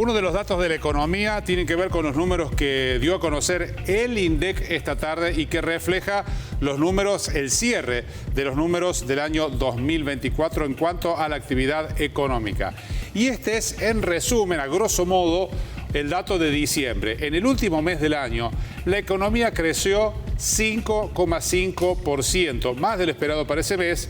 Uno de los datos de la economía tiene que ver con los números que dio a conocer el INDEC esta tarde y que refleja los números, el cierre de los números del año 2024 en cuanto a la actividad económica. Y este es, en resumen, a grosso modo, el dato de diciembre. En el último mes del año, la economía creció 5,5%, más de lo esperado para ese mes,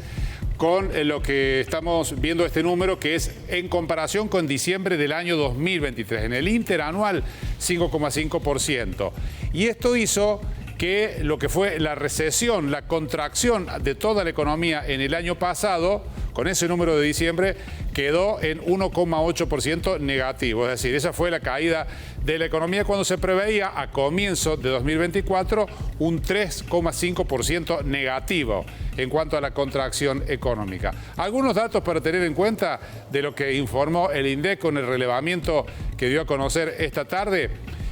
con lo que estamos viendo este número, que es en comparación con diciembre del año 2023. En el interanual, 5,5%. Y esto hizo que lo que fue la recesión, la contracción de toda la economía en el año pasado, con ese número de diciembre, quedó en 1,8% negativo. Es decir, esa fue la caída de la economía cuando se preveía a comienzo de 2024 un 3,5% negativo en cuanto a la contracción económica. Algunos datos para tener en cuenta de lo que informó el INDEC con el relevamiento que dio a conocer esta tarde.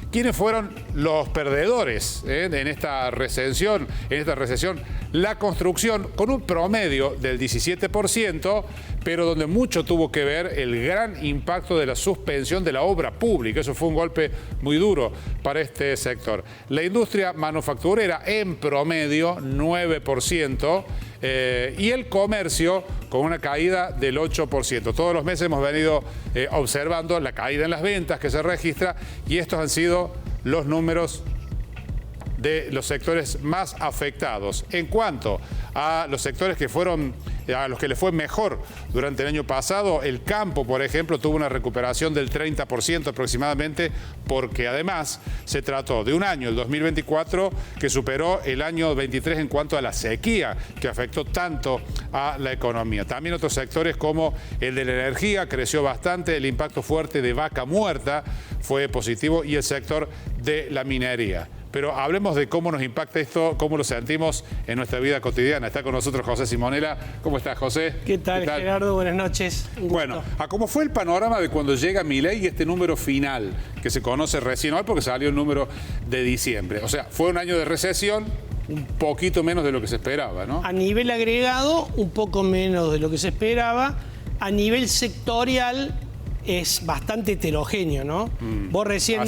¿Quiénes fueron los perdedores en esta recesión? La construcción, con un promedio del 17%, pero donde mucho tuvo que ver el gran impacto de la suspensión de la obra pública. Eso fue un golpe muy duro para este sector. La industria manufacturera, en promedio, 9%. Y el comercio con una caída del 8%. Todos los meses hemos venido observando la caída en las ventas que se registra y estos han sido los números de los sectores más afectados. En cuanto a los sectores que fueron, a los que les fue mejor durante el año pasado, el campo, por ejemplo, tuvo una recuperación del 30% aproximadamente, porque además se trató de un año, el 2024, que superó el año 23 en cuanto a la sequía, que afectó tanto a la economía. También otros sectores como el de la energía creció bastante, el impacto fuerte de vaca muerta fue positivo y el sector de la minería. Pero hablemos de cómo nos impacta esto, cómo lo sentimos en nuestra vida cotidiana. Está con nosotros José Simonela. ¿Cómo estás, José? ¿Qué tal, Gerardo? Buenas noches. Bueno, a cómo fue el panorama de cuando llega Milei y este número final, que se conoce recién hoy porque salió el número de diciembre. O sea, fue un año de recesión, un poquito menos de lo que se esperaba, ¿no? A nivel agregado, un poco menos de lo que se esperaba. A nivel sectorial, es bastante heterogéneo, ¿no? Vos recién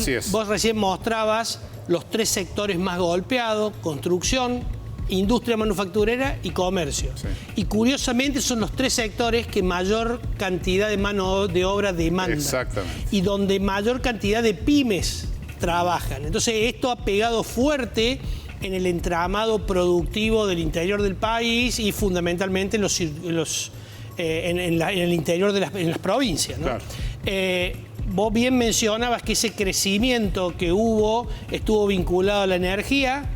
mostrabas los tres sectores más golpeados: construcción, industria manufacturera y comercio. Sí. Y curiosamente son los tres sectores que mayor cantidad de mano de obra demandan. Exactamente. Y donde mayor cantidad de pymes trabajan. Entonces esto ha pegado fuerte en el entramado productivo del interior del país y fundamentalmente en el interior de las provincias, ¿no? Claro. Vos bien mencionabas que ese crecimiento que hubo estuvo vinculado a la energía,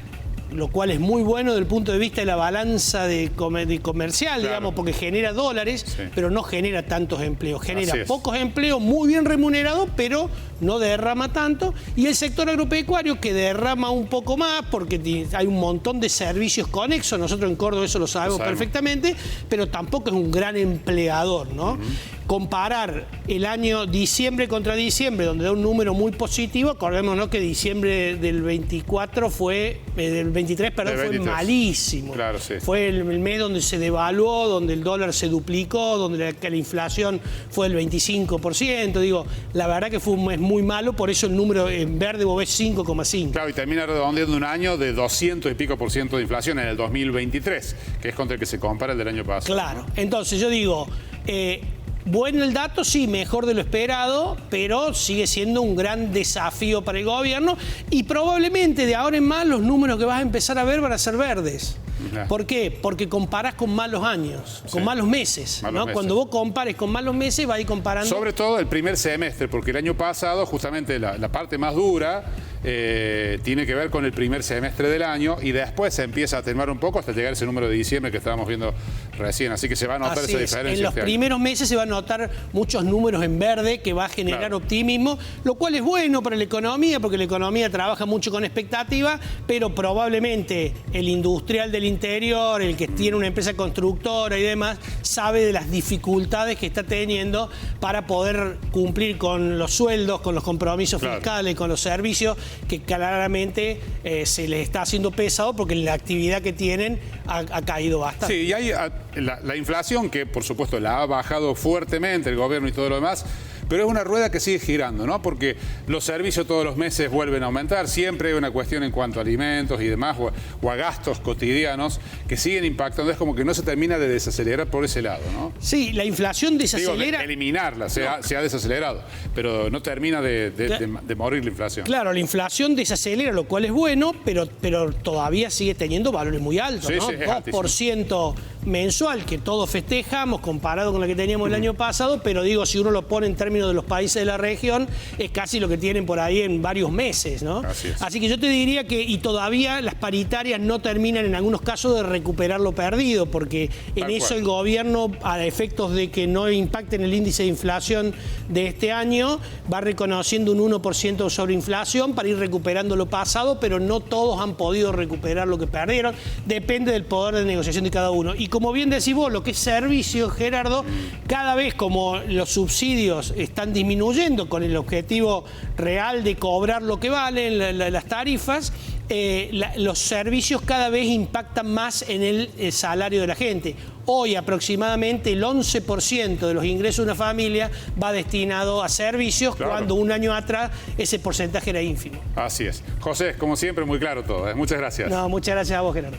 lo cual es muy bueno desde el punto de vista de la balanza comercial, claro, digamos, porque genera dólares, sí, pero no genera tantos empleos. Genera pocos empleos muy bien remunerados, pero no derrama tanto. Y el sector agropecuario, que derrama un poco más, porque hay un montón de servicios conexos. Nosotros en Córdoba eso lo sabemos perfectamente, pero tampoco es un gran empleador, ¿no? Comparar el año diciembre contra diciembre, donde da un número muy positivo, acordémonos que diciembre del 24 fue, del 23, perdón, fue malísimo. Claro, sí. Fue el mes donde se devaluó, donde el dólar se duplicó, donde la inflación fue del 25%. Digo, la verdad que fue un mes muy malo, por eso el número en verde vos ves 5,5. Claro, y termina redondeando un año de 200 y pico % de inflación en el 2023, que es contra el que se compara el del año pasado. Claro, entonces yo digo, bueno el dato, sí, mejor de lo esperado, pero sigue siendo un gran desafío para el gobierno y probablemente de ahora en más los números que vas a empezar a ver van a ser verdes. ¿Por qué? Porque comparás con malos años, con malos meses, ¿no? Cuando vos compares con malos meses, vas a ir comparando. Sobre todo el primer semestre, porque el año pasado, justamente la parte más dura, tiene que ver con el primer semestre del año y después se empieza a atenuar un poco hasta llegar a ese número de diciembre que estábamos viendo recién. Así que se va a notar esa diferencia. En los primeros meses se van a notar muchos números en verde que va a generar optimismo, lo cual es bueno para la economía, porque la economía trabaja mucho con expectativa, pero probablemente el industrial del interior, el que tiene una empresa constructora y demás, sabe de las dificultades que está teniendo para poder cumplir con los sueldos, con los compromisos fiscales, con los servicios, que claramente se les está haciendo pesado porque la actividad que tienen ha caído bastante. Sí, y hay la inflación, que por supuesto la ha bajado fuertemente el gobierno y todo lo demás, pero es una rueda que sigue girando, ¿no? Porque los servicios todos los meses vuelven a aumentar, siempre hay una cuestión en cuanto a alimentos y demás, o a gastos cotidianos que siguen impactando, es como que no se termina de desacelerar por ese lado, ¿no? Sí, la inflación desacelera. Digo, eliminarla, se ha desacelerado, pero no termina de morir la inflación. Claro, la inflación desacelera, lo cual es bueno, pero todavía sigue teniendo valores muy altos, Sí, ¿no? sí, es 2% mensual, que todos festejamos comparado con lo que teníamos el año pasado, pero digo, si uno lo pone en términos de los países de la región, es casi lo que tienen por ahí en varios meses, ¿no? Así que yo te diría que, y todavía las paritarias no terminan en algunos casos de recuperar lo perdido, porque en eso el gobierno, a efectos de que no impacten el índice de inflación de este año, va reconociendo un 1% sobre inflación para ir recuperando lo pasado, pero no todos han podido recuperar lo que perdieron. Depende del poder de negociación de cada uno. Y como bien decís vos, lo que es servicio, Gerardo, cada vez como los subsidios están disminuyendo con el objetivo real de cobrar lo que valen las tarifas, los servicios cada vez impactan más en el salario de la gente. Hoy aproximadamente el 11% de los ingresos de una familia va destinado a servicios, cuando un año atrás ese porcentaje era ínfimo. Así es. José, como siempre, muy claro todo. Muchas gracias. No, muchas gracias a vos, Gerardo.